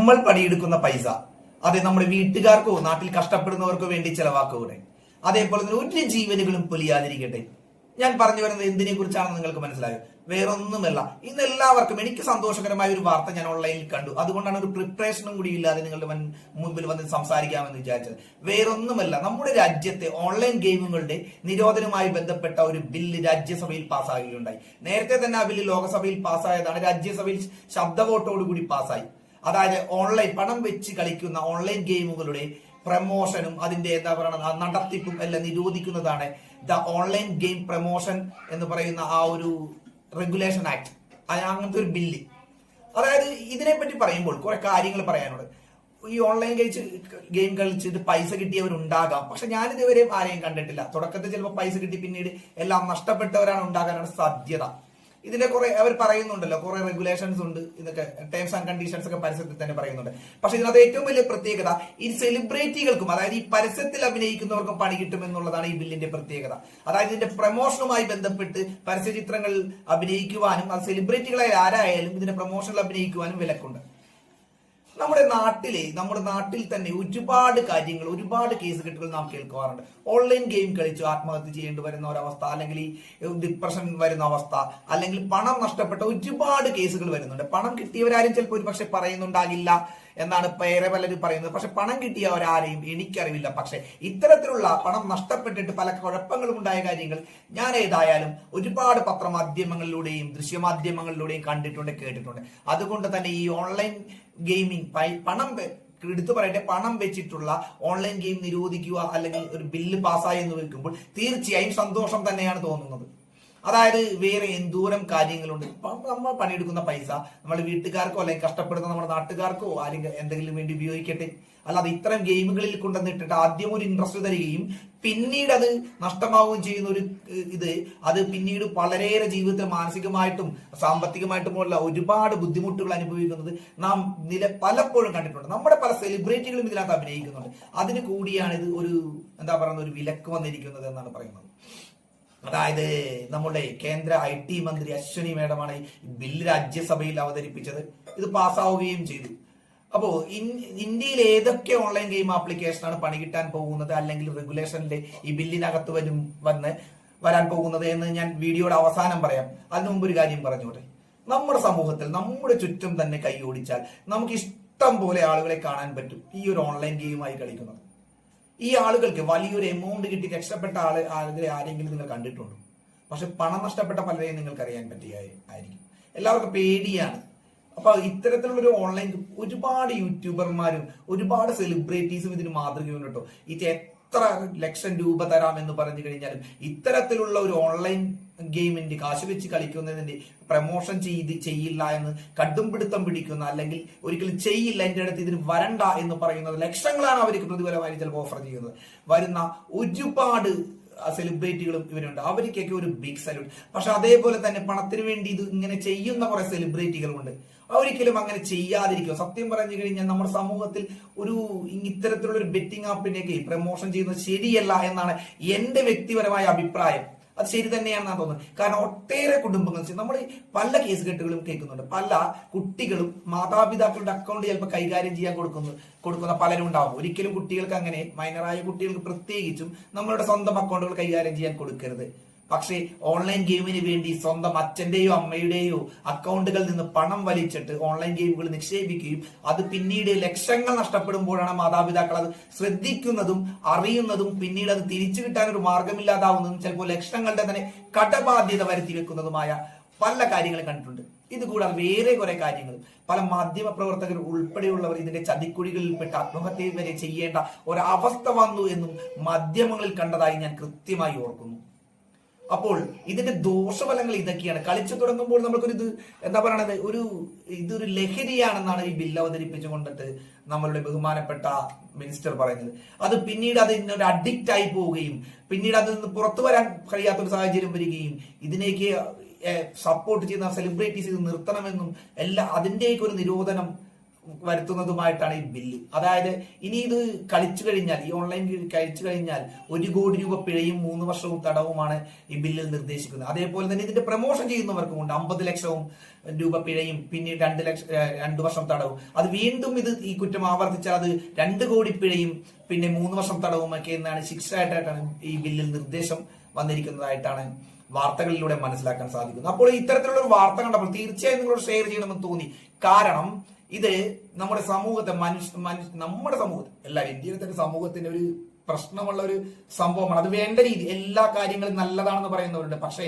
നമ്മൾ പണിയെടുക്കുന്ന പൈസ അതെ നമ്മുടെ വീട്ടുകാർക്കോ നാട്ടിൽ കഷ്ടപ്പെടുന്നവർക്കോ വേണ്ടി ചെലവാക്കൂടെ. അതേപോലെ തന്നെ ഒരു ജീവനുകളും പൊലിയാതിരിക്കട്ടെ. ഞാൻ പറഞ്ഞു വരുന്നത് എന്തിനെ കുറിച്ചാണെന്ന് നിങ്ങൾക്ക് മനസ്സിലായോ? വേറൊന്നുമല്ല, ഇന്ന് എല്ലാവർക്കും എനിക്ക് സന്തോഷകരമായ ഒരു വാർത്ത ഞാൻ ഓൺലൈനിൽ കണ്ടു. അതുകൊണ്ടാണ് ഒരു പ്രിപ്പറേഷനും കൂടി ഇല്ലാതെ നിങ്ങളുടെ മുമ്പിൽ വന്ന് സംസാരിക്കാമെന്ന് വിചാരിച്ചത്. വേറൊന്നുമല്ല, നമ്മുടെ രാജ്യത്തെ ഓൺലൈൻ ഗെയിമുകളുടെ നിരോധനവുമായി ബന്ധപ്പെട്ട ഒരു ബില്ല് രാജ്യസഭയിൽ പാസ്സാകുകയുണ്ടായി. നേരത്തെ തന്നെ ആ ബില്ല് ലോക്സഭയിൽ പാസ്സായതാണ്, രാജ്യസഭയിൽ ശബ്ദ വോട്ടോടുകൂടി പാസ്സായി. അതായത് ഓൺലൈൻ പണം വെച്ച് കളിക്കുന്ന ഓൺലൈൻ ഗെയിമുകളുടെ പ്രമോഷനും അതിന്റെ എന്താ പറയുക നടത്തിപ്പും എല്ലാം നിരോധിക്കുന്നതാണ് ദ ഓൺലൈൻ ഗെയിം പ്രമോഷൻ എന്ന് പറയുന്ന ആ ഒരു റെഗുലേഷൻ ആക്ട്, അങ്ങനത്തെ ഒരു ബില്ല്. അതായത് ഇതിനെപ്പറ്റി പറയുമ്പോൾ കുറെ കാര്യങ്ങൾ പറയാനുണ്ട്. ഈ ഓൺലൈൻ ഗെയിം കളിച്ചിട്ട് പൈസ കിട്ടിയവരുണ്ടാകാം, പക്ഷെ ഞാനിതുവരെ ആരെയും കണ്ടിട്ടില്ല. തുടക്കത്തിൽ ചിലപ്പോൾ പൈസ കിട്ടി പിന്നീട് എല്ലാം നഷ്ടപ്പെട്ടവരാണ് ഉണ്ടാകാനാണ് സാധ്യത. ഇതിന്റെ കുറെ അവർ പറയുന്നുണ്ടല്ലോ, കുറെ റെഗുലേഷൻസ് ഉണ്ട്, ഇതൊക്കെ ടേംസ് ആൻഡ് കണ്ടീഷൻസ് ഒക്കെ പരസ്യത്തിൽ തന്നെ പറയുന്നുണ്ട്. പക്ഷെ ഇതിനകത്ത് ഏറ്റവും വലിയ പ്രത്യേകത ഈ സെലിബ്രിറ്റികൾക്കും അതായത് ഈ പരസ്യത്തിൽ അഭിനയിക്കുന്നവർക്കും പണി കിട്ടും എന്നുള്ളതാണ് ഈ ബില്ലിന്റെ പ്രത്യേകത. അതായത് ഇതിന്റെ പ്രമോഷനുമായി ബന്ധപ്പെട്ട് പരസ്യ ചിത്രങ്ങൾ അഭിനയിക്കുവാനും അത് സെലിബ്രിറ്റികളായ ആരായാലും ഇതിന്റെ പ്രമോഷനിൽ അഭിനയിക്കുവാനും വിലക്കുണ്ട്. നമ്മുടെ നാട്ടിൽ തന്നെ ഒരുപാട് കാര്യങ്ങൾ, ഒരുപാട് കേസ് കെട്ടുകൾ നാം കേൾക്കാറുണ്ട്. ഓൺലൈൻ ഗെയിം കളിച്ചു ആത്മഹത്യ ചെയ്യേണ്ടി വരുന്ന ഒരവസ്ഥ, അല്ലെങ്കിൽ ഡിപ്രഷൻ വരുന്ന അവസ്ഥ, അല്ലെങ്കിൽ പണം നഷ്ടപ്പെട്ട ഒരുപാട് കേസുകൾ വരുന്നുണ്ട്. പണം കിട്ടിയവരാരും ചിലപ്പോൾ ഒരു പക്ഷെ പറയുന്നുണ്ടാകില്ല എന്നാണ് വേറെ പലരും പറയുന്നത്. പക്ഷെ പണം കിട്ടിയവരാരെയും എനിക്കറിവില്ല. പക്ഷെ ഇത്തരത്തിലുള്ള പണം നഷ്ടപ്പെട്ടിട്ട് പല കുഴപ്പങ്ങളും ഉണ്ടായ കാര്യങ്ങൾ ഞാൻ ഏതായാലും ഒരുപാട് പത്രമാധ്യമങ്ങളിലൂടെയും ദൃശ്യമാധ്യമങ്ങളിലൂടെയും കണ്ടിട്ടുണ്ട്, കേട്ടിട്ടുണ്ട്. അതുകൊണ്ട് തന്നെ ഈ ഓൺലൈൻ ഗെയിമിംഗ് പണം എടുത്തു പറയട്ടെ, പണം വെച്ചിട്ടുള്ള ഓൺലൈൻ ഗെയിം നിരോധിക്കുക അല്ലെങ്കിൽ ഒരു ബില്ല് പാസ്സായി എന്ന് വെക്കുമ്പോൾ തീർച്ചയായും സന്തോഷം തന്നെയാണ് തോന്നുന്നത്. അതായത് വേറെ എന്തോരം കാര്യങ്ങളുണ്ട്. നമ്മൾ പണിയെടുക്കുന്ന പൈസ നമ്മുടെ വീട്ടുകാർക്കോ അല്ലെങ്കിൽ കഷ്ടപ്പെടുന്ന നമ്മുടെ നാട്ടുകാർക്കോ ആരെങ്കിലും എന്തെങ്കിലും വേണ്ടി ഉപയോഗിക്കട്ടെ. അല്ലാതെ ഇത്തരം ഗെയിമുകളിൽ കൊണ്ടുവന്നിട്ടിട്ട് ആദ്യം ഒരു ഇൻട്രസ്റ്റ് തരികയും പിന്നീട് അത് നഷ്ടമാവുകയും ചെയ്യുന്ന ഒരു അത് പിന്നീട് വളരെയേറെ ജീവിതത്തിൽ മാനസികമായിട്ടും സാമ്പത്തികമായിട്ടുമുള്ള ഒരുപാട് ബുദ്ധിമുട്ടുകൾ അനുഭവിക്കുന്നത് നാം പലപ്പോഴും കണ്ടിട്ടുണ്ട്. നമ്മുടെ പല സെലിബ്രിറ്റികളും ഇതിനകത്ത് അഭിനയിക്കുന്നുണ്ട്. അതിന് കൂടിയാണ് ഇത് ഒരു എന്താ പറയുന്ന ഒരു വിലക്ക് വന്നിരിക്കുന്നത് എന്നാണ് പറയുന്നത്. അതായത് നമ്മുടെ കേന്ദ്ര IT മന്ത്രി അശ്വനി മേഡമാണ് ഈ ബില്ല് രാജ്യസഭയിൽ അവതരിപ്പിച്ചത്. ഇത് പാസ്സാവുകയും ചെയ്തു. അപ്പോ ഇന്ത്യയിൽ ഏതൊക്കെ ഓൺലൈൻ ഗെയിം ആപ്ലിക്കേഷനാണ് പണി കിട്ടാൻ പോകുന്നത് അല്ലെങ്കിൽ റെഗുലേഷനിലെ ഈ ബില്ലിനകത്ത് വരാൻ പോകുന്നത് എന്ന് ഞാൻ വീഡിയോയുടെ അവസാനം പറയാം. അതിനു മുമ്പ് ഒരു കാര്യം പറഞ്ഞോട്ടെ. നമ്മുടെ സമൂഹത്തിൽ നമ്മുടെ ചുറ്റും തന്നെ കൈ ഓടിച്ചാൽ നമുക്ക് ഇഷ്ടം പോലെ ആളുകളെ കാണാൻ പറ്റും ഈ ഒരു ഓൺലൈൻ ഗെയിമായി കളിക്കുന്നത്. ഈ ആളുകൾക്ക് വലിയൊരു എമൗണ്ട് കിട്ടി രക്ഷപ്പെട്ട ആളുകളെ ആരെങ്കിലും നിങ്ങൾ കണ്ടിട്ടുണ്ടോ? പക്ഷെ പണം നഷ്ടപ്പെട്ട പലരെയും നിങ്ങൾക്ക് അറിയാൻ പറ്റിയായിരിക്കും. എല്ലാവർക്കും പേടിയാണ്. അപ്പൊ ഇത്തരത്തിലുള്ളൊരു ഓൺലൈൻ ഒരുപാട് യൂട്യൂബർമാരും ഒരുപാട് സെലിബ്രിറ്റീസും ഇതിന് മാതൃകയുണ്ട് കേട്ടോ. എത്ര ലക്ഷം രൂപ തരാം എന്ന് പറഞ്ഞു കഴിഞ്ഞാലും ഇത്തരത്തിലുള്ള ഒരു ഓൺലൈൻ ഗെയിമിന്റെ കാശ് വെച്ച് കളിക്കുന്നതിന്റെ പ്രമോഷൻ ചെയ്യില്ല എന്ന് കടുംപിടുത്തം പിടിക്കുന്ന അല്ലെങ്കിൽ ഒരിക്കലും ചെയ്യില്ല, എന്റെ അടുത്ത് ഇതിന് വരണ്ട എന്ന് പറയുന്നത് ലക്ഷങ്ങളാണ് അവർക്ക് പ്രതിഫലമായി ചിലപ്പോൾ ഓഫർ ചെയ്യുന്നത്. വരുന്ന ഒരുപാട് സെലിബ്രിറ്റികളും ഇവരുണ്ട്, അവർക്കൊക്കെ ഒരു ബിഗ് സല്യൂട്ട്. പക്ഷെ അതേപോലെ തന്നെ പണത്തിന് വേണ്ടി ഇത് ഇങ്ങനെ ചെയ്യുന്ന കുറെ സെലിബ്രിറ്റികളുണ്ട്. ഒരിക്കലും അങ്ങനെ ചെയ്യാതിരിക്കുക. സത്യം പറഞ്ഞു കഴിഞ്ഞാൽ നമ്മുടെ സമൂഹത്തിൽ ഇത്തരത്തിലുള്ള ഒരു ബെറ്റിംഗ് ആപ്പിനെയൊക്കെ പ്രമോഷൻ ചെയ്യുന്നത് ശരിയല്ല എന്നാണ് എന്റെ വ്യക്തിപരമായ അഭിപ്രായം. അത് ശരി തന്നെയാണെന്നാണ് തോന്നുന്നത്. കാരണം ഒട്ടേറെ കുടുംബങ്ങൾ നമ്മൾ പല കേസ് കെട്ടുകളും കേൾക്കുന്നുണ്ട്. പല കുട്ടികളും മാതാപിതാക്കളുടെ അക്കൗണ്ട് ചിലപ്പോൾ കൈകാര്യം ചെയ്യാൻ കൊടുക്കുന്ന പലരും ഉണ്ടാവും. ഒരിക്കലും കുട്ടികൾക്ക് അങ്ങനെ മൈനറായ കുട്ടികൾക്ക് പ്രത്യേകിച്ചും നമ്മളുടെ സ്വന്തം അക്കൗണ്ടുകൾ കൈകാര്യം ചെയ്യാൻ കൊടുക്കരുത്. പക്ഷേ ഓൺലൈൻ ഗെയിമിന് വേണ്ടി സ്വന്തം അച്ഛന്റെയോ അമ്മയുടെയോ അക്കൗണ്ടുകളിൽ നിന്ന് പണം വലിച്ചിട്ട് ഓൺലൈൻ ഗെയിമുകൾ നിക്ഷേപിക്കുകയും അത് പിന്നീട് ലക്ഷങ്ങൾ നഷ്ടപ്പെടുമ്പോഴാണ് മാതാപിതാക്കൾ അത് ശ്രദ്ധിക്കുന്നതും അറിയുന്നതും പിന്നീട് അത് തിരിച്ചു കിട്ടാൻ ഒരു മാർഗമില്ലാതാവുന്നതും ചിലപ്പോൾ ലക്ഷങ്ങളുടെ തന്നെ കടബാധ്യത വരുത്തി വെക്കുന്നതുമായ പല കാര്യങ്ങൾ കണ്ടിട്ടുണ്ട്. ഇത് കൂടാതെ വേറെ കുറെ കാര്യങ്ങൾ പല മാധ്യമ പ്രവർത്തകർ ഉൾപ്പെടെയുള്ളവർ ഇതിന്റെ ചതിക്കുഴികളിൽപ്പെട്ട് ആത്മഹത്യ വരെ ചെയ്യേണ്ട ഒരവസ്ഥ വന്നു എന്നും മാധ്യമങ്ങളിൽ കണ്ടതായി ഞാൻ കൃത്യമായി ഓർക്കുന്നു. അപ്പോൾ ഇതിന്റെ ദോഷഫലങ്ങൾ ഇതൊക്കെയാണ്. കളിച്ചു തുടങ്ങുമ്പോൾ നമുക്കൊരു എന്താ പറയണത് ഇതൊരു ലഹരിയാണെന്നാണ് ഈ ബില്ല് അവതരിപ്പിച്ചുകൊണ്ടിട്ട് നമ്മളുടെ ബഹുമാനപ്പെട്ട മിനിസ്റ്റർ പറയുന്നത്. അത് പിന്നീട് അതിനൊരു അഡിക്റ്റ് ആയി പോവുകയും പിന്നീട് അതിൽ നിന്ന് പുറത്തു വരാൻ കഴിയാത്തൊരു സാഹചര്യം വരികയും ഇതിനേക്ക് സപ്പോർട്ട് ചെയ്യുന്ന സെലിബ്രിറ്റീസ് ഇത് നിർത്തണമെന്നും അതിന്റെയൊക്കെ ഒരു നിരോധനം വരുത്തുന്നതുമായിട്ടാണ് ഈ ബില്ല്. അതായത് ഇനി ഇത് കളിച്ചു കഴിഞ്ഞാൽ, ഈ ഓൺലൈൻ കഴിച്ചു കഴിഞ്ഞാൽ 1 കോടി രൂപ പിഴയും 3 വർഷവും തടവുമാണ് ഈ ബില്ലിൽ നിർദ്ദേശിക്കുന്നത്. അതേപോലെ തന്നെ ഇതിന്റെ പ്രൊമോഷൻ ചെയ്യുന്നവർക്കും ഉണ്ട് 50 ലക്ഷം രൂപ പിഴയും പിന്നീട് 2 വർഷം തടവും. അത് വീണ്ടും ഈ കുറ്റം ആവർത്തിച്ചാൽ അത് 2 കോടി പിഴയും പിന്നെ 3 വർഷം തടവും ഒക്കെ എന്നാണ് ശിക്ഷയായിട്ടാണ് ഈ ബില്ലിൽ നിർദ്ദേശം വന്നിരിക്കുന്നതായിട്ടാണ് വാർത്തകളിലൂടെ മനസ്സിലാക്കാൻ സാധിക്കുന്നത്. അപ്പോൾ ഇത്തരത്തിലുള്ള ഒരു വാർത്ത കണ്ടപ്പോൾ തീർച്ചയായും നിങ്ങളോട് ഷെയർ ചെയ്യണമെന്ന് തോന്നി. കാരണം ഇത് നമ്മുടെ സമൂഹത്തെ നമ്മുടെ സമൂഹത്തെ എല്ലാവരും ഇന്ത്യയിലെ തന്നെ സമൂഹത്തിന്റെ ഒരു പ്രശ്നമുള്ള ഒരു സംഭവമാണ്. അത് വേണ്ട രീതി എല്ലാ കാര്യങ്ങളും നല്ലതാണെന്ന് പറയുന്നവരുണ്ട്. പക്ഷേ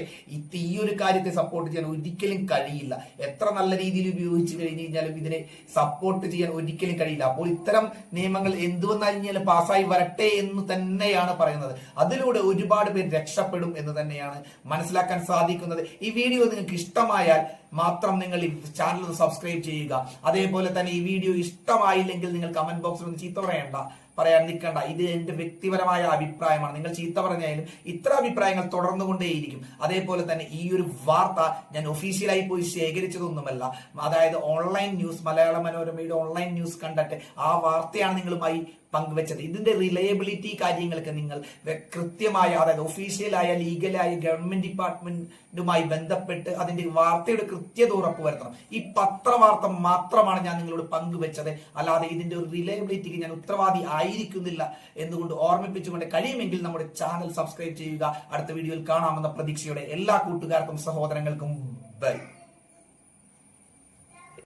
ഈ ഒരു കാര്യത്തെ സപ്പോർട്ട് ചെയ്യാൻ ഒരിക്കലും കഴിയില്ല. എത്ര നല്ല രീതിയിൽ ഉപയോഗിച്ച് കഴിഞ്ഞു കഴിഞ്ഞാലും ഇതിനെ സപ്പോർട്ട് ചെയ്യാൻ ഒരിക്കലും കഴിയില്ല. അപ്പോൾ ഇത്തരം നിയമങ്ങൾ എന്തുവെന്നറിഞ്ഞാലും പാസ്സായി വരട്ടെ എന്ന് തന്നെയാണ് പറയുന്നത്. അതിലൂടെ ഒരുപാട് പേര് രക്ഷപ്പെടും എന്ന് തന്നെയാണ് മനസ്സിലാക്കാൻ സാധിക്കുന്നത്. ഈ വീഡിയോ നിങ്ങൾക്ക് ഇഷ്ടമായാൽ മാത്രം നിങ്ങൾ ഈ ചാനൽ ഒന്ന് സബ്സ്ക്രൈബ് ചെയ്യുക. അതേപോലെ തന്നെ ഈ വീഡിയോ ഇഷ്ടമായില്ലെങ്കിൽ നിങ്ങൾ കമന്റ് ബോക്സിൽ ഒന്ന് ചീത്ത പറയാൻ നിൽക്കണ്ട. ഇത് എന്റെ വ്യക്തിപരമായ അഭിപ്രായമാണ്. നിങ്ങൾ ചീത്ത പറഞ്ഞാലും ഇത്ര അഭിപ്രായങ്ങൾ തുടർന്നുകൊണ്ടേയിരിക്കും. അതേപോലെ തന്നെ ഈ ഒരു വാർത്ത ഞാൻ ഒഫീഷ്യലായി പോയി ശേഖരിച്ചതൊന്നുമല്ല. അതായത് ഓൺലൈൻ ന്യൂസ്, മലയാള മനോരമയുടെ ഓൺലൈൻ ന്യൂസ് കണ്ടിട്ട് ആ വാർത്തയാണ് നിങ്ങളുമായി പങ്കുവെച്ചത്. ഇതിന്റെ റിലയബിലിറ്റി കാര്യങ്ങൾക്ക് നിങ്ങൾ കൃത്യമായ, അതായത് ഒഫീഷ്യലായ ലീഗലായ ഗവൺമെന്റ് ഡിപ്പാർട്ട്മെന്റുമായി ബന്ധപ്പെട്ട് അതിന്റെ വാർത്തയുടെ കൃത്യത ഉറപ്പുവരുത്തണം. ഈ പത്രവാർത്ത മാത്രമാണ് ഞാൻ നിങ്ങളോട് പങ്കുവെച്ചത്. അല്ലാതെ ഇതിന്റെ ഒരു റിലയബിലിറ്റിക്ക് ഞാൻ ഉത്തരവാദി ആയിരിക്കുന്നില്ല എന്നുകൊണ്ട് ഓർമ്മിപ്പിച്ചുകൊണ്ട് കഴിയുമെങ്കിൽ നമ്മുടെ ചാനൽ സബ്സ്ക്രൈബ് ചെയ്യുക. അടുത്ത വീഡിയോയിൽ കാണാമെന്ന പ്രതീക്ഷയോടെ എല്ലാ കൂട്ടുകാർക്കും സഹോദരങ്ങൾക്കും ബൈ.